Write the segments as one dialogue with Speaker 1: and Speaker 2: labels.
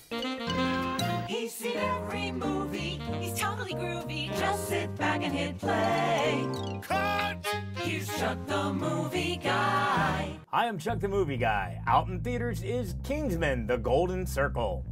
Speaker 1: He's seen every movie, he's totally groovy. Just sit back and hit play. Cut! Here's Chuck the Movie Guy.
Speaker 2: I am Chuck the Movie Guy. Out in theaters is Kingsman, The Golden Circle.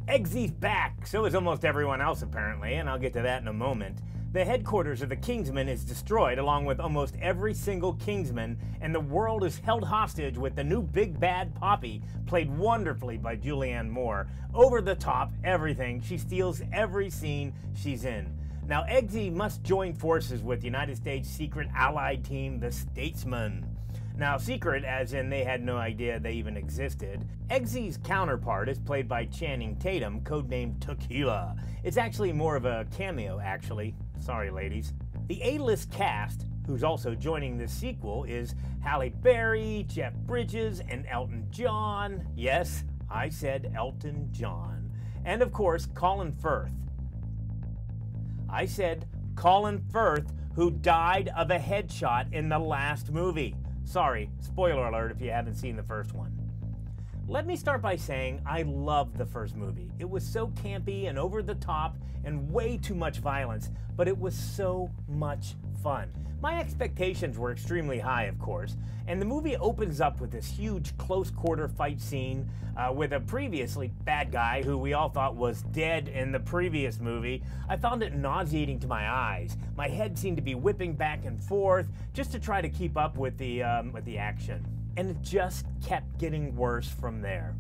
Speaker 2: Eggsy's back, so is almost everyone else apparently, and I'll get to that in a moment. The headquarters of the Kingsman is destroyed along with almost every single Kingsman, and the world is held hostage with the new big bad Poppy, played wonderfully by Julianne Moore. Over the top, everything. She steals every scene she's in. Now Eggsy must join forces with the United States secret allied team, the Statesmen. Now, secret as in they had no idea they even existed. Eggsy's counterpart is played by Channing Tatum, codenamed Tequila. It's actually more of a cameo, actually. Sorry, ladies. The A-list cast, who's also joining this sequel, is Halle Berry, Jeff Bridges, and Elton John. Yes, I said Elton John. And of course, Colin Firth. I said Colin Firth, who died of a headshot in the last movie. Sorry, spoiler alert if you haven't seen the first one. Let me start by saying I loved the first movie. It was so campy and over the top and way too much violence, but it was so much fun. My expectations were extremely high, of course, and the movie opens up with this huge close-quarter fight scene with a previously bad guy who we all thought was dead in the previous movie. I found it nauseating to my eyes. My head seemed to be whipping back and forth just to try to keep up with the action. And it just kept getting worse from there.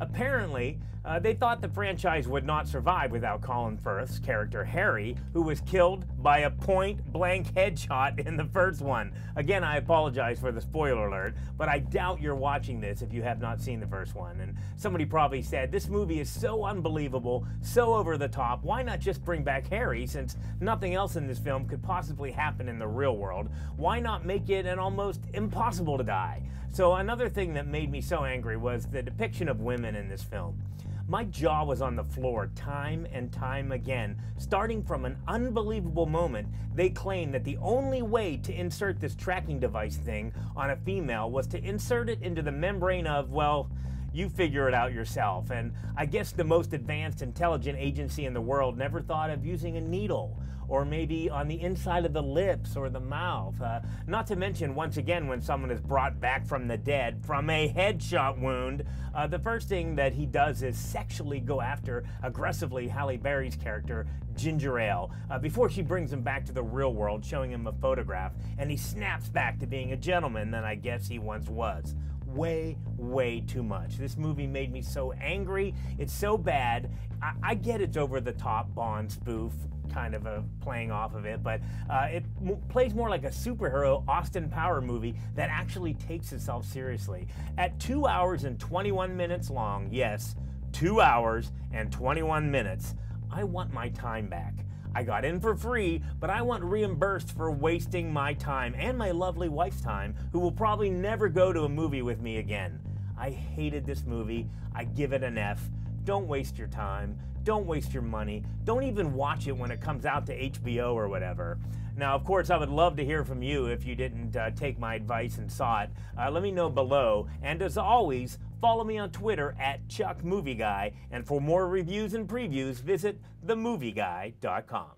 Speaker 2: Apparently, they thought the franchise would not survive without Colin Firth's character Harry, who was killed by a point-blank headshot in the first one. Again, I apologize for the spoiler alert, but I doubt you're watching this if you have not seen the first one. And somebody probably said, this movie is so unbelievable, so over the top, why not just bring back Harry, since nothing else in this film could possibly happen in the real world? Why not make it an almost impossible to die? So another thing that made me so angry was the depiction of women in this film. My jaw was on the floor time and time again. Starting from an unbelievable moment, they claimed that the only way to insert this tracking device thing on a female was to insert it into the membrane of, well, you figure it out yourself. And I guess the most advanced intelligent agency in the world never thought of using a needle, or maybe on the inside of the lips or the mouth. Not to mention, once again, when someone is brought back from the dead from a headshot wound, the first thing that he does is sexually go after, aggressively, Halle Berry's character, Ginger Ale, before she brings him back to the real world, showing him a photograph, and he snaps back to being a gentleman that I guess he once was. Way too much. This movie made me so angry. It's so bad. I get it's over the top Bond spoof, kind of a playing off of it, but it plays more like a superhero Austin Power movie that actually takes itself seriously. At 2 hours and 21 minutes long, yes, 2 hours and 21 minutes, I want my time back. I got in for free, but I want reimbursed for wasting my time and my lovely wife's time, who will probably never go to a movie with me again. I hated this movie. I give it an F. Don't waste your time. Don't waste your money. Don't even watch it when it comes out to HBO or whatever. Now, of course, I would love to hear from you if you didn't take my advice and saw it. Let me know below. And as always, follow me on Twitter at Chuck Movie Guy. And for more reviews and previews, visit themovieguy.com.